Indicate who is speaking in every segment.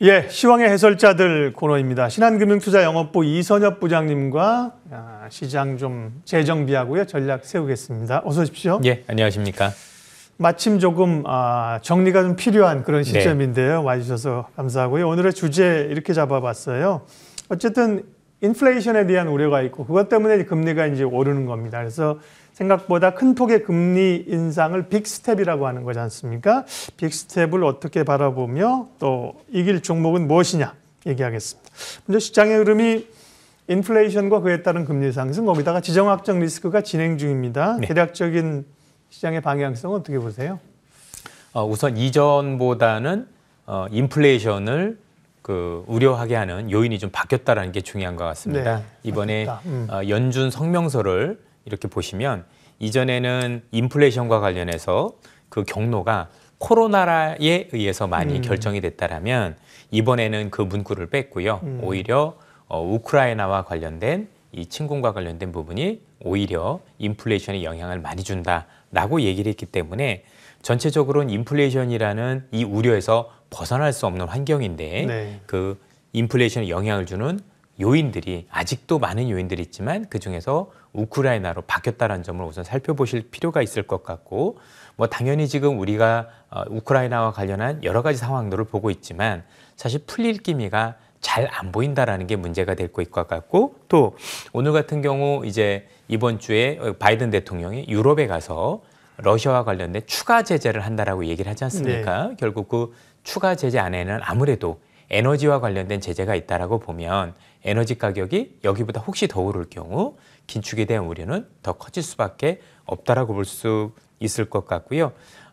Speaker 1: 예, 시황의 해설자들 코너입니다. 신한금융투자영업부 이선엽 부장님과 시장 좀 재정비하고요. 전략 세우겠습니다. 어서 오십시오.
Speaker 2: 예, 안녕하십니까.
Speaker 1: 마침 조금 정리가 좀 필요한 그런 시점인데요. 네. 와주셔서 감사하고요. 오늘의 주제 이렇게 잡아봤어요. 어쨌든 인플레이션에 대한 우려가 있고 그것 때문에 금리가 이제 오르는 겁니다. 그래서 생각보다 큰 폭의 금리 인상을 빅스텝이라고 하는 거지 않습니까? 빅스텝을 어떻게 바라보며 또 이길 종목은 무엇이냐 얘기하겠습니다. 먼저 시장의 흐름이 인플레이션과 그에 따른 금리 상승, 거기다가 지정학적 리스크가 진행 중입니다. 네. 대략적인 시장의 방향성은 어떻게 보세요?
Speaker 2: 우선 이전보다는 인플레이션을 우려하게 하는 요인이 좀 바뀌었다는 게 중요한 것 같습니다. 네, 이번에 연준 성명서를 이렇게 보시면 이전에는 인플레이션과 관련해서 그 경로가 코로나에 의해서 많이 결정이 됐다라면 이번에는 그 문구를 뺐고요. 오히려 우크라이나와 관련된 이 침공과 관련된 부분이 오히려 인플레이션에 영향을 많이 준다라고 얘기를 했기 때문에 전체적으로는 인플레이션이라는 이 우려에서 벗어날 수 없는 환경인데 네. 그 인플레이션에 영향을 주는 요인들이 아직도 많은 요인들이 있지만 그중에서 우크라이나로 바뀌었다는 점을 우선 살펴보실 필요가 있을 것 같고 뭐 당연히 지금 우리가 우크라이나와 관련한 여러 가지 상황들을 보고 있지만 사실 풀릴 기미가 잘 안 보인다라는 게 문제가 될 것 같고 또 오늘 같은 경우 이제 이번 주에 바이든 대통령이 유럽에 가서 러시아와 관련된 추가 제재를 한다라고 얘기를 하지 않습니까? 네. 결국 그 추가 제재 안에는 아무래도 에너지와 관련된 제재가 있다라고 보면 에너지 가격이 여기보다 혹시 더 오를 경우 긴축에 대한 우려는 더 커질 수밖에 없다라고 볼 수 있을 것 같고요.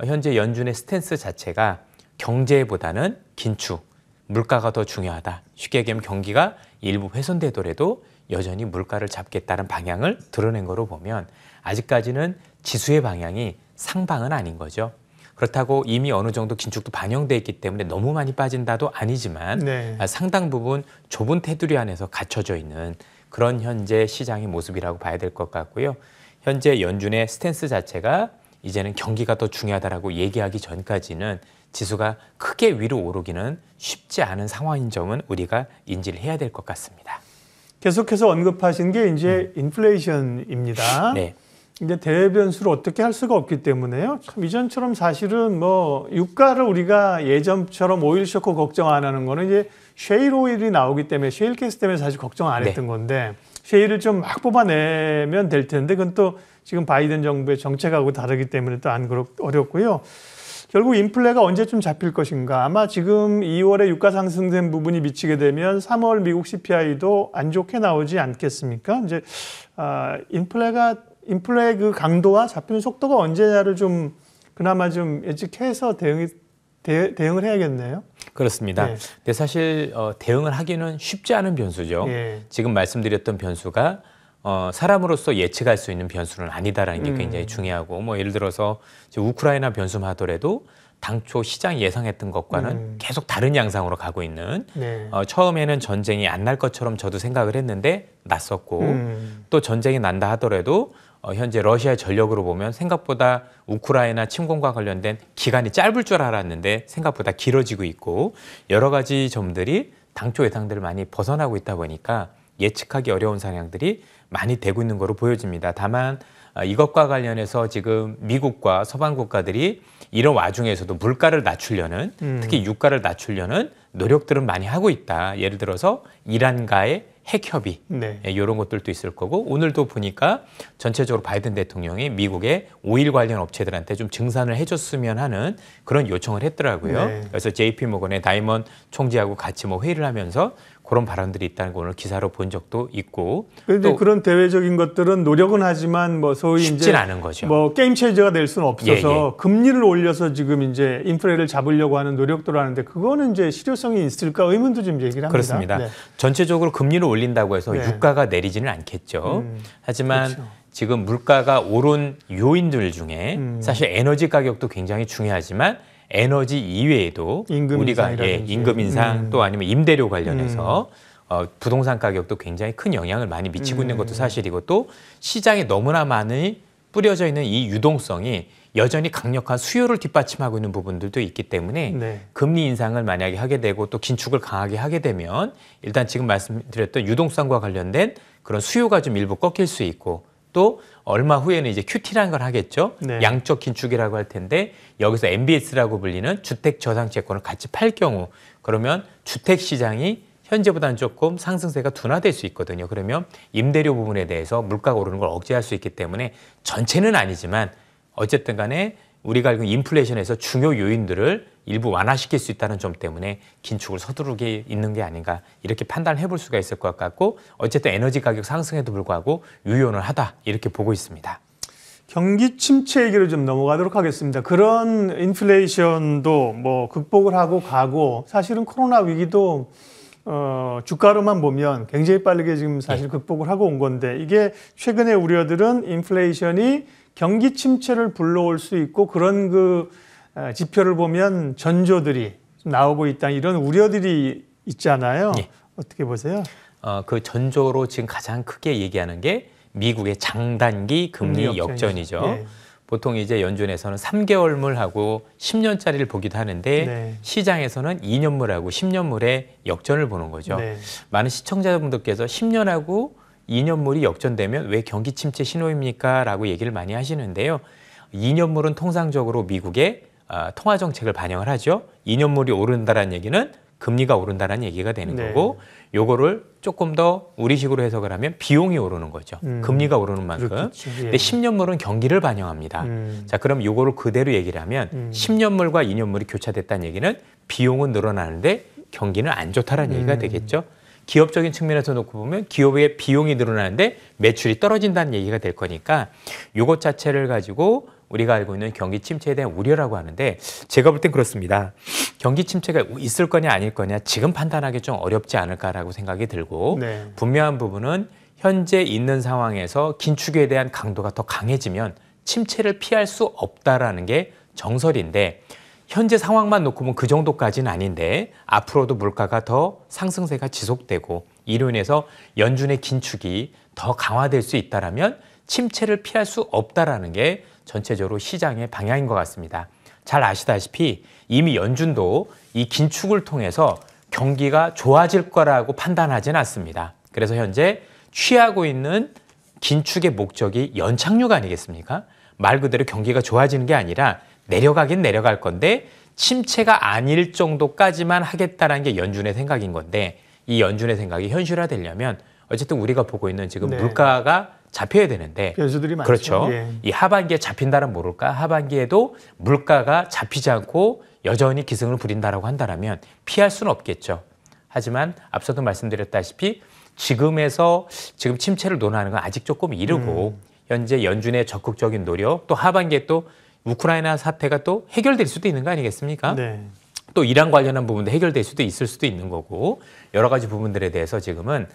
Speaker 2: 현재 연준의 스탠스 자체가 경제보다는 긴축, 물가가 더 중요하다. 쉽게 얘기하면 경기가 일부 훼손되더라도 여전히 물가를 잡겠다는 방향을 드러낸 거로 보면 아직까지는 지수의 방향이 상방은 아닌 거죠. 그렇다고 이미 어느 정도 긴축도 반영돼 있기 때문에 너무 많이 빠진다도 아니지만 네. 상당 부분 좁은 테두리 안에서 갇혀져 있는 그런 현재 시장의 모습이라고 봐야 될 것 같고요. 현재 연준의 스탠스 자체가 이제는 경기가 더 중요하다라고 얘기하기 전까지는 지수가 크게 위로 오르기는 쉽지 않은 상황인 점은 우리가 인지를 해야 될 것 같습니다.
Speaker 1: 계속해서 언급하신 게 이제 인플레이션입니다. 네. 이제 대외 변수를 어떻게 할 수가 없기 때문에요. 참 이전처럼 사실은 뭐 유가를 우리가 예전처럼 오일 쇼크 걱정 안 하는 거는 이제 셰일 오일이 나오기 때문에 셰일 가스 때문에 사실 걱정 안 했던 건데 셰일을 좀 막 뽑아내면 될 텐데 그건 또 지금 바이든 정부의 정책하고 다르기 때문에 또 안 어렵고요. 결국 인플레가 언제쯤 잡힐 것인가. 아마 지금 2월에 유가 상승된 부분이 미치게 되면 3월 미국 CPI도 안 좋게 나오지 않겠습니까? 이제 인플레 그 강도와 잡히는 속도가 언제냐를 좀 그나마 좀 예측해서 대응을 해야겠네요.
Speaker 2: 그렇습니다. 네. 근데 사실 대응을 하기는 쉽지 않은 변수죠. 네. 지금 말씀드렸던 변수가 사람으로서 예측할 수 있는 변수는 아니다라는 게 굉장히 중요하고 뭐 예를 들어서 우크라이나 변수만 하더라도 당초 시장이 예상했던 것과는 계속 다른 양상으로 가고 있는 네. 처음에는 전쟁이 안 날 것처럼 저도 생각을 했는데 났었고 또 전쟁이 난다 하더라도 현재 러시아의 전력으로 보면 생각보다 우크라이나 침공과 관련된 기간이 짧을 줄 알았는데 생각보다 길어지고 있고 여러 가지 점들이 당초 예상들을 많이 벗어나고 있다 보니까 예측하기 어려운 상황들이 많이 되고 있는 것으로 보여집니다. 다만 이것과 관련해서 지금 미국과 서방 국가들이 이런 와중에서도 물가를 낮추려는 특히 유가를 낮추려는 노력들은 많이 하고 있다. 예를 들어서 이란과의 핵협의 이런 것들도 있을 거고 오늘도 보니까 전체적으로 바이든 대통령이 미국의 오일 관련 업체들한테 좀 증산을 해줬으면 하는 그런 요청을 했더라고요. 네. 그래서 JP모건의 다이먼 총재하고 같이 뭐 회의를 하면서 그런 발언들이 있다는 걸 오늘 기사로 본 적도 있고.
Speaker 1: 그런데 그런 대외적인 것들은 노력은 하지만 뭐 소위
Speaker 2: 쉽진
Speaker 1: 이제
Speaker 2: 않은 거죠.
Speaker 1: 뭐 게임 체인저가 될 수는 없어서 금리를 올려서 지금 이제 인플레를 잡으려고 하는 노력들을 하는데 그거는 이제 실효성이 있을까 의문도 좀 얘기를 합니다.
Speaker 2: 그렇습니다. 네. 전체적으로 금리를 올린다고 해서 유가가 내리지는 않겠죠. 하지만 그렇죠. 지금 물가가 오른 요인들 중에 사실 에너지 가격도 굉장히 중요하지만 에너지 이외에도 우리가 임금 인상 또 아니면 임대료 관련해서 부동산 가격도 굉장히 큰 영향을 많이 미치고 있는 것도 사실이고 또 시장에 너무나 많이 뿌려져 있는 이 유동성이 여전히 강력한 수요를 뒷받침하고 있는 부분들도 있기 때문에
Speaker 1: 네.
Speaker 2: 금리 인상을 만약에 하게 되고 또 긴축을 강하게 하게 되면 일단 지금 말씀드렸던 유동성과 관련된 그런 수요가 좀 일부 꺾일 수 있고 또 얼마 후에는 이제 QT라는 걸 하겠죠.
Speaker 1: 네.
Speaker 2: 양적 긴축이라고 할 텐데 여기서 MBS라고 불리는 주택저당채권을 같이 팔 경우 그러면 주택시장이 현재보다는 조금 상승세가 둔화될 수 있거든요. 그러면 임대료 부분에 대해서 물가가 오르는 걸 억제할 수 있기 때문에 전체는 아니지만 어쨌든 간에 우리가 알고 있는 인플레이션에서 중요 요인들을 일부 완화시킬 수 있다는 점 때문에 긴축을 서두르게 있는 게 아닌가 이렇게 판단을 해볼 수가 있을 것 같고 어쨌든 에너지 가격 상승에도 불구하고 유연을 하다 이렇게 보고 있습니다.
Speaker 1: 경기 침체 얘기로 좀 넘어가도록 하겠습니다. 그런 인플레이션도 뭐 극복을 하고 가고 사실은 코로나 위기도 주가로만 보면 굉장히 빠르게 지금 사실 극복을 하고 온 건데 이게 최근의 우려들은 인플레이션이 경기 침체를 불러올 수 있고 그런 그 지표를 보면 전조들이 좀 나오고 있다 이런 우려들이 있잖아요.
Speaker 2: 예.
Speaker 1: 어떻게 보세요?
Speaker 2: 그 전조로 지금 가장 크게 얘기하는 게 미국의 장단기 금리 역전이죠.
Speaker 1: 예.
Speaker 2: 보통 이제 연준에서는 3개월물하고 10년짜리를 보기도 하는데
Speaker 1: 네.
Speaker 2: 시장에서는 2년물하고 10년물의 역전을 보는 거죠.
Speaker 1: 네.
Speaker 2: 많은 시청자분들께서 10년하고 2년물이 역전되면 왜 경기 침체 신호입니까? 라고 얘기를 많이 하시는데요. 2년물은 통상적으로 미국의 통화 정책을 반영을 하죠. 2년물이 오른다는 얘기는 금리가 오른다는 얘기가 되는
Speaker 1: 네.
Speaker 2: 거고 요거를 조금 더 우리식으로 해석을 하면 비용이 오르는 거죠. 금리가 오르는 만큼.
Speaker 1: 그렇겠죠. 예.
Speaker 2: 근데 10년물은 경기를 반영합니다. 자, 그럼 요거를 그대로 얘기를 하면 10년물과 2년물이 교차됐다는 얘기는 비용은 늘어나는데 경기는 안 좋다는 얘기가 되겠죠. 기업적인 측면에서 놓고 보면 기업의 비용이 늘어나는데 매출이 떨어진다는 얘기가 될 거니까 요것 자체를 가지고 우리가 알고 있는 경기 침체에 대한 우려라고 하는데 제가 볼 땐 그렇습니다. 경기 침체가 있을 거냐 아닐 거냐 지금 판단하기 좀 어렵지 않을까라고 생각이 들고
Speaker 1: 네.
Speaker 2: 분명한 부분은 현재 있는 상황에서 긴축에 대한 강도가 더 강해지면 침체를 피할 수 없다라는 게 정설인데 현재 상황만 놓고 보면 그 정도까지는 아닌데 앞으로도 물가가 더 상승세가 지속되고 이로 인해서 연준의 긴축이 더 강화될 수 있다라면 침체를 피할 수 없다라는 게 전체적으로 시장의 방향인 것 같습니다. 잘 아시다시피 이미 연준도 이 긴축을 통해서 경기가 좋아질 거라고 판단하지는 않습니다. 그래서 현재 취하고 있는 긴축의 목적이 연착륙 아니겠습니까? 말 그대로 경기가 좋아지는 게 아니라 내려가긴 내려갈 건데 침체가 아닐 정도까지만 하겠다는 게 연준의 생각인 건데 이 연준의 생각이 현실화되려면 어쨌든 우리가 보고 있는 지금
Speaker 1: 네.
Speaker 2: 물가가 잡혀야 되는데
Speaker 1: 변수들이 많죠.
Speaker 2: 그렇죠.
Speaker 1: 예.
Speaker 2: 이 하반기에 잡힌다는 모를까 하반기에도 물가가 잡히지 않고 여전히 기승을 부린다라고 한다면 피할 수는 없겠죠. 하지만 앞서도 말씀드렸다시피 지금 침체를 논하는 건 아직 조금 이르고 현재 연준의 적극적인 노력 또 하반기에 또 우크라이나 사태가 또 해결될 수도 있는 거 아니겠습니까?
Speaker 1: 네.
Speaker 2: 또 이란 관련한 부분도 해결될 수도 있을 수도 있는 거고 여러 가지 부분들에 대해서 지금은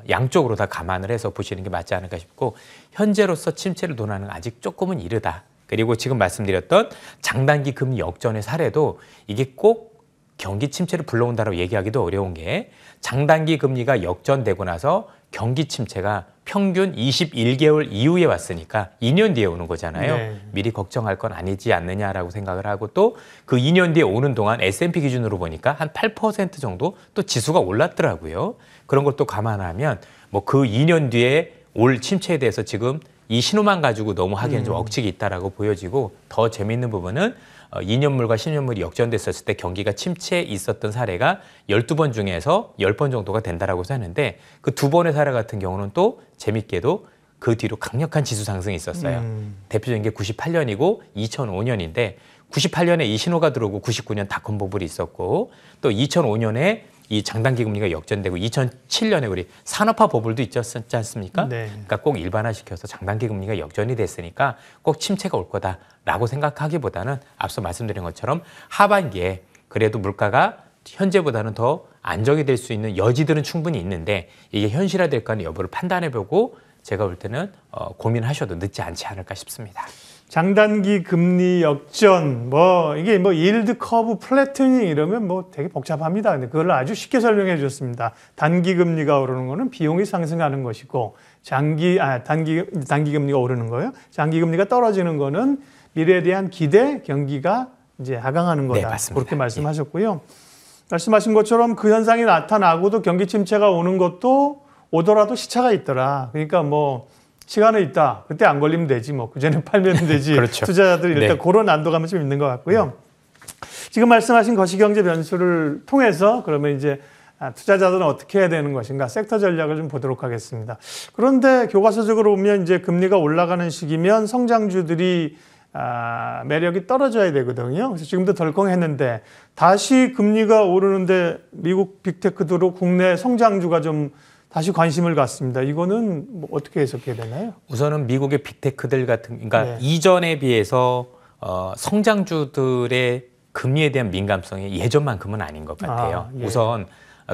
Speaker 2: 양쪽으로 다 감안을 해서 보시는 게 맞지 않을까 싶고 현재로서 침체를 논하는 건 아직 조금은 이르다. 그리고 지금 말씀드렸던 장단기 금리 역전의 사례도 이게 꼭 경기 침체를 불러온다고 얘기하기도 어려운 게 장단기 금리가 역전되고 나서 경기 침체가 평균 21개월 이후에 왔으니까 2년 뒤에 오는 거잖아요.
Speaker 1: 네.
Speaker 2: 미리 걱정할 건 아니지 않느냐라고 생각을 하고 또 그 2년 뒤에 오는 동안 S&P 기준으로 보니까 한 8% 정도 또 지수가 올랐더라고요. 그런 걸 또 감안하면 뭐 그 2년 뒤에 올 침체에 대해서 지금 이 신호만 가지고 너무 하기에는 좀 억측이 있다라고 보여지고 더 재미있는 부분은 2년물과 10년물이 역전됐었을 때 경기가 침체에 있었던 사례가 12번 중에서 10번 정도가 된다라고 하는데 그 2번의 사례 같은 경우는 또 재밌게도 그 뒤로 강력한 지수 상승이 있었어요. 대표적인 게 98년이고 2005년인데 98년에 이 신호가 들어오고 99년 닷컴 버블이 있었고 또 2005년에 이 장단기 금리가 역전되고 2007년에 우리 산업화 버블도 있었지 않습니까?
Speaker 1: 네.
Speaker 2: 그러니까 꼭 일반화시켜서 장단기 금리가 역전이 됐으니까 꼭 침체가 올 거다라고 생각하기보다는 앞서 말씀드린 것처럼 하반기에 그래도 물가가 현재보다는 더 안정이 될 수 있는 여지들은 충분히 있는데 이게 현실화될까는 여부를 판단해보고 제가 볼 때는 고민하셔도 늦지 않지 않을까 싶습니다.
Speaker 1: 장단기 금리 역전, 이게 일드 커브 플래트닝 이러면 되게 복잡합니다. 근데 그걸 아주 쉽게 설명해 주셨습니다. 단기 금리가 오르는 거는 비용이 상승하는 것이고, 단기 금리가 오르는 거예요. 장기 금리가 떨어지는 거는 미래에 대한 기대, 경기가 이제 하강하는 거다.
Speaker 2: 네, 맞습니다.
Speaker 1: 그렇게 말씀하셨고요. 말씀하신 것처럼 그 현상이 나타나고도 경기 침체가 오는 것도 오더라도 시차가 있더라. 그러니까 뭐 시간은 있다. 그때 안 걸리면 되지. 뭐 그전에 팔면 되지.
Speaker 2: 그렇죠.
Speaker 1: 투자자들이 일단
Speaker 2: 네.
Speaker 1: 그런 안도감이 좀 있는 것 같고요. 지금 말씀하신 거시경제 변수를 통해서 그러면 이제 투자자들은 어떻게 해야 되는 것인가 섹터 전략을 좀 보도록 하겠습니다. 그런데 교과서적으로 보면 이제 금리가 올라가는 시기면 성장주들이 매력이 떨어져야 되거든요. 그래서 지금도 덜컹했는데 다시 금리가 오르는데 미국 빅테크도 국내 성장주가 좀 다시 관심을 갖습니다. 이거는 뭐 어떻게 해석해야 되나요?
Speaker 2: 우선은 미국의 빅테크들 같은, 그러니까
Speaker 1: 네.
Speaker 2: 이전에 비해서 성장주들의 금리에 대한 민감성이 예전만큼은 아닌 것 같아요.
Speaker 1: 예.
Speaker 2: 우선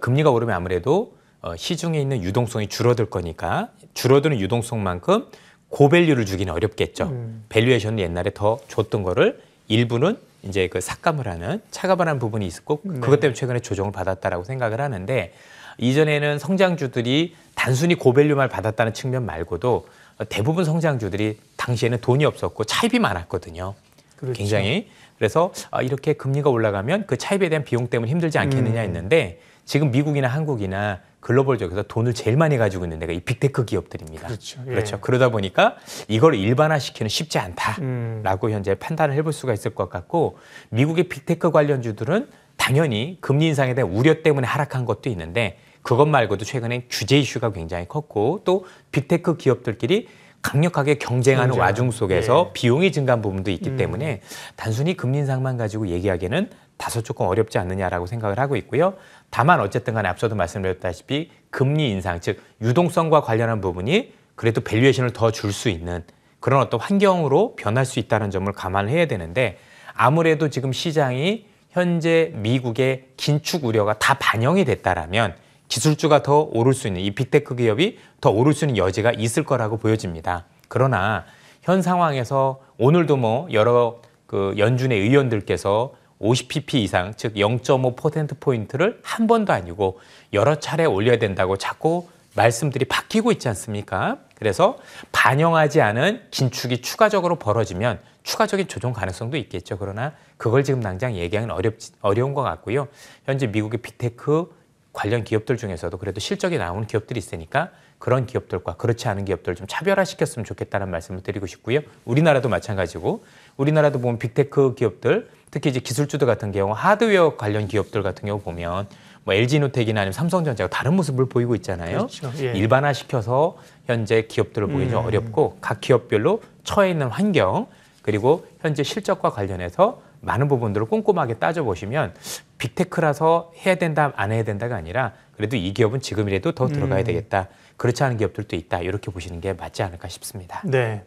Speaker 2: 금리가 오르면 아무래도 시중에 있는 유동성이 줄어들 거니까 줄어드는 유동성만큼 고밸류를 주기는 어렵겠죠. 밸류에이션은 옛날에 더 줬던 거를 일부는 이제 그 삭감을 하는 차감을 하는 부분이 있었고 그것 때문에 최근에 조정을 받았다라고 생각을 하는데 이전에는 성장주들이 단순히 고밸류만 받았다는 측면 말고도 대부분 성장주들이 당시에는 돈이 없었고 차입이 많았거든요.
Speaker 1: 그렇죠.
Speaker 2: 굉장히. 그래서 이렇게 금리가 올라가면 그 차입에 대한 비용 때문에 힘들지 않겠느냐 했는데 지금 미국이나 한국이나 글로벌적에서 돈을 제일 많이 가지고 있는 데가 이 빅테크 기업들입니다.
Speaker 1: 그렇죠. 예.
Speaker 2: 그렇죠. 그러다 보니까 이걸 일반화시키는 쉽지 않다라고 현재 판단을 해볼 수가 있을 것 같고 미국의 빅테크 관련주들은 당연히 금리 인상에 대한 우려 때문에 하락한 것도 있는데 그것 말고도 최근에 규제 이슈가 굉장히 컸고 또 빅테크 기업들끼리 강력하게 경쟁하는 와중 속에서 비용이 증가한 부분도 있기 때문에 단순히 금리 인상만 가지고 얘기하기에는 다소 조금 어렵지 않느냐라고 생각을 하고 있고요. 다만 어쨌든 간에 앞서도 말씀드렸다시피 금리 인상, 즉 유동성과 관련한 부분이 그래도 밸류에이션을 더 줄 수 있는 그런 어떤 환경으로 변할 수 있다는 점을 감안을 해야 되는데 아무래도 지금 시장이 현재 미국의 긴축 우려가 다 반영이 됐다라면 기술주가 더 오를 수 있는 이 빅테크 기업이 더 오를 수 있는 여지가 있을 거라고 보여집니다. 그러나 현 상황에서 오늘도 뭐 여러 그 연준의 의원들께서 50pp 이상, 즉 0.5%포인트를 한 번도 아니고 여러 차례 올려야 된다고 자꾸 말씀들이 바뀌고 있지 않습니까? 그래서 반영하지 않은 긴축이 추가적으로 벌어지면 추가적인 조정 가능성도 있겠죠. 그러나 그걸 지금 당장 얘기하기는 어려운 것 같고요. 현재 미국의 빅테크 관련 기업들 중에서도 그래도 실적이 나오는 기업들이 있으니까 그런 기업들과 그렇지 않은 기업들을 좀 차별화시켰으면 좋겠다는 말씀을 드리고 싶고요. 우리나라도 마찬가지고 우리나라도 보면 빅테크 기업들 특히 이제 기술주들 같은 경우 하드웨어 관련 기업들 같은 경우 보면 뭐 LG노텍이나 아니면 삼성전자가 다른 모습을 보이고 있잖아요.
Speaker 1: 그렇죠. 예.
Speaker 2: 일반화시켜서 현재 기업들을 보기 좀 어렵고 각 기업별로 처해 있는 환경 그리고 현재 실적과 관련해서 많은 부분들을 꼼꼼하게 따져보시면 빅테크라서 해야 된다 안 해야 된다가 아니라 그래도 이 기업은 지금이라도 더 들어가야 되겠다. 그렇지 않은 기업들도 있다. 이렇게 보시는 게 맞지 않을까 싶습니다.
Speaker 1: 네.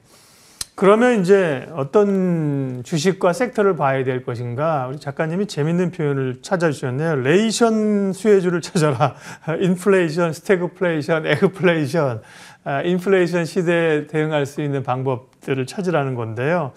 Speaker 1: 그러면 이제 어떤 주식과 섹터를 봐야 될 것인가? 우리 작가님이 재밌는 표현을 찾아주셨네요. 레이션 수혜주를 찾아라. 인플레이션, 스태그플레이션, 에그플레이션, 인플레이션 시대에 대응할 수 있는 방법들을 찾으라는 건데요.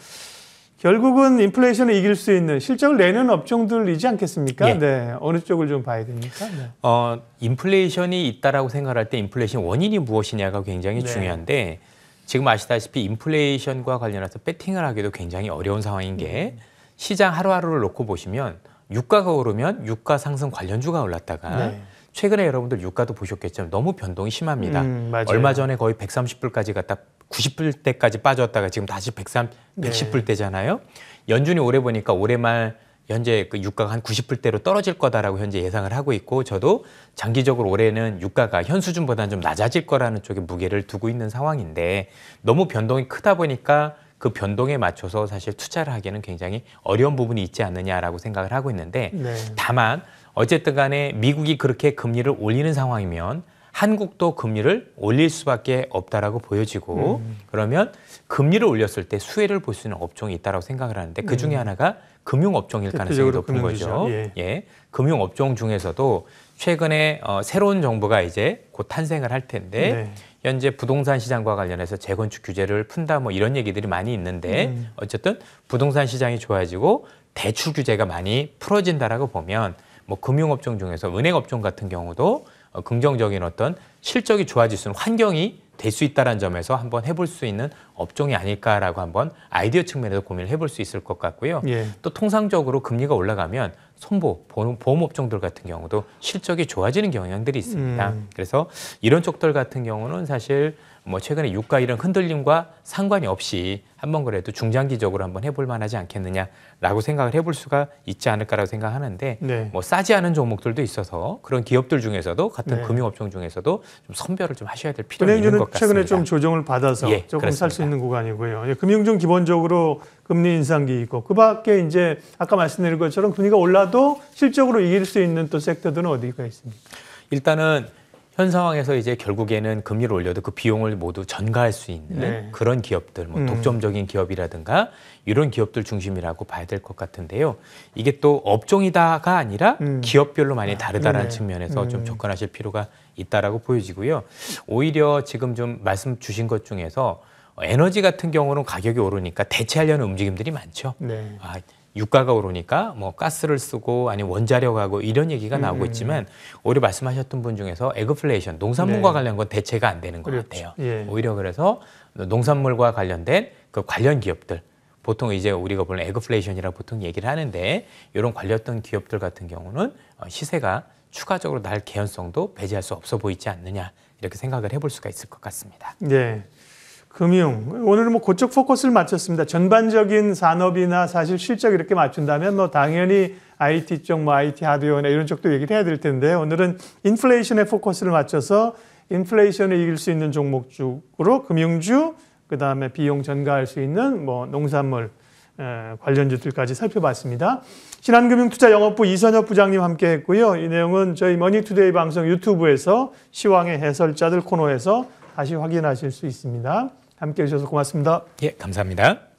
Speaker 1: 결국은 인플레이션을 이길 수 있는 실적을 내는 업종들이지 않겠습니까?
Speaker 2: 예.
Speaker 1: 네, 어느 쪽을 좀 봐야 됩니까? 네.
Speaker 2: 인플레이션이 있다라고 생각할 때 인플레이션 원인이 무엇이냐가 굉장히 중요한데 지금 아시다시피 인플레이션과 관련해서 배팅을 하기도 굉장히 어려운 상황인 게 시장 하루하루를 놓고 보시면 유가가 오르면 유가 상승 관련주가 올랐다가 최근에 여러분들 유가도 보셨겠지만 너무 변동이 심합니다. 얼마 전에 거의 130불까지 갔다 90불대까지 빠졌다가 지금 다시 110불대잖아요. 연준이 올해 보니까 올해 말 현재 그 유가가 한 90불대로 떨어질 거다라고 현재 예상을 하고 있고 저도 장기적으로 올해는 유가가 현 수준보다는 좀 낮아질 거라는 쪽에 무게를 두고 있는 상황인데 너무 변동이 크다 보니까 그 변동에 맞춰서 사실 투자를 하기에는 굉장히 어려운 부분이 있지 않느냐라고 생각을 하고 있는데 다만 어쨌든 간에 미국이 그렇게 금리를 올리는 상황이면 한국도 금리를 올릴 수밖에 없다라고 보여지고 그러면 금리를 올렸을 때 수혜를 볼 수 있는 업종이 있다고 생각을 하는데 그 중에 하나가 금융업종일 가능성이 높은 거죠. 예. 금융업종 중에서도 최근에 새로운 정부가 이제 곧 탄생을 할 텐데 현재 부동산 시장과 관련해서 재건축 규제를 푼다 뭐 이런 얘기들이 많이 있는데 어쨌든 부동산 시장이 좋아지고 대출 규제가 많이 풀어진다라고 보면 뭐 금융업종 중에서 은행업종 같은 경우도 긍정적인 어떤 실적이 좋아질 수 있는 환경이 될 수 있다는 점에서 한번 해볼 수 있는 업종이 아닐까라고 한번 아이디어 측면에서 고민을 해볼 수 있을 것 같고요.
Speaker 1: 예.
Speaker 2: 또 통상적으로 금리가 올라가면 손보, 보험업종들 같은 경우도 실적이 좋아지는 경향들이 있습니다. 그래서 이런 쪽들 같은 경우는 사실 뭐 최근에 유가 이런 흔들림과 상관이 없이 한번 그래도 중장기적으로 한번 해볼 만하지 않겠느냐라고 생각을 해볼 수가 있지 않을까라고 생각하는데
Speaker 1: 네.
Speaker 2: 뭐 싸지 않은 종목들도 있어서 그런 기업들 중에서도 같은
Speaker 1: 네.
Speaker 2: 금융업종 중에서도 좀 선별을 좀 하셔야 될 필요가 있는
Speaker 1: 은행주는
Speaker 2: 것 같습니다.
Speaker 1: 최근에 좀 조정을 받아서
Speaker 2: 예,
Speaker 1: 조금 살 수
Speaker 2: 그렇습니다.
Speaker 1: 있는 구간이고요. 예, 금융주는 기본적으로 금리 인상기 있고 그밖에 이제 아까 말씀드린 것처럼 금리가 올라도 실적으로 이길 수 있는 또 섹터들은 어디가 있습니까?
Speaker 2: 일단은 현 상황에서 이제 결국에는 금리를 올려도 그 비용을 모두 전가할 수 있는
Speaker 1: 네.
Speaker 2: 그런 기업들, 뭐 독점적인 기업이라든가 이런 기업들 중심이라고 봐야 될 것 같은데요. 이게 또 업종이다가 아니라 기업별로 많이 다르다라는 측면에서 좀 접근하실 필요가 있다라고 보여지고요. 오히려 지금 좀 말씀 주신 것 중에서 에너지 같은 경우는 가격이 오르니까 대체하려는 움직임들이 많죠.
Speaker 1: 네.
Speaker 2: 유가가 오르니까 뭐 가스를 쓰고 아니면 원자력하고 이런 얘기가 나오고 있지만 오히려 말씀하셨던 분 중에서 에그플레이션, 농산물과
Speaker 1: 네.
Speaker 2: 관련 건 대체가 안 되는 것
Speaker 1: 그렇죠.
Speaker 2: 같아요.
Speaker 1: 예.
Speaker 2: 오히려 그래서 농산물과 관련된 그 관련 기업들, 보통 이제 우리가 보는 에그플레이션이라고 보통 얘기를 하는데 이런 관련된 기업들 같은 경우는 시세가 추가적으로 날 개연성도 배제할 수 없어 보이지 않느냐 이렇게 생각을 해볼 수가 있을 것 같습니다.
Speaker 1: 네. 금융. 오늘은 뭐 그쪽 포커스를 맞췄습니다. 전반적인 산업이나 사실 실적 이렇게 맞춘다면 뭐 당연히 IT 쪽, 뭐 IT 하드웨어나 이런 쪽도 얘기를 해야 될 텐데 오늘은 인플레이션에 포커스를 맞춰서 인플레이션을 이길 수 있는 종목 쪽으로 금융주, 그다음에 비용 전가할 수 있는 뭐 농산물 관련주들까지 살펴봤습니다. 신한금융투자영업부 이선엽 부장님 함께했고요. 이 내용은 저희 머니투데이 방송 유튜브에서 시황의 해설자들 코너에서 다시 확인하실 수 있습니다. 함께해 주셔서 고맙습니다.
Speaker 2: 예, 감사합니다.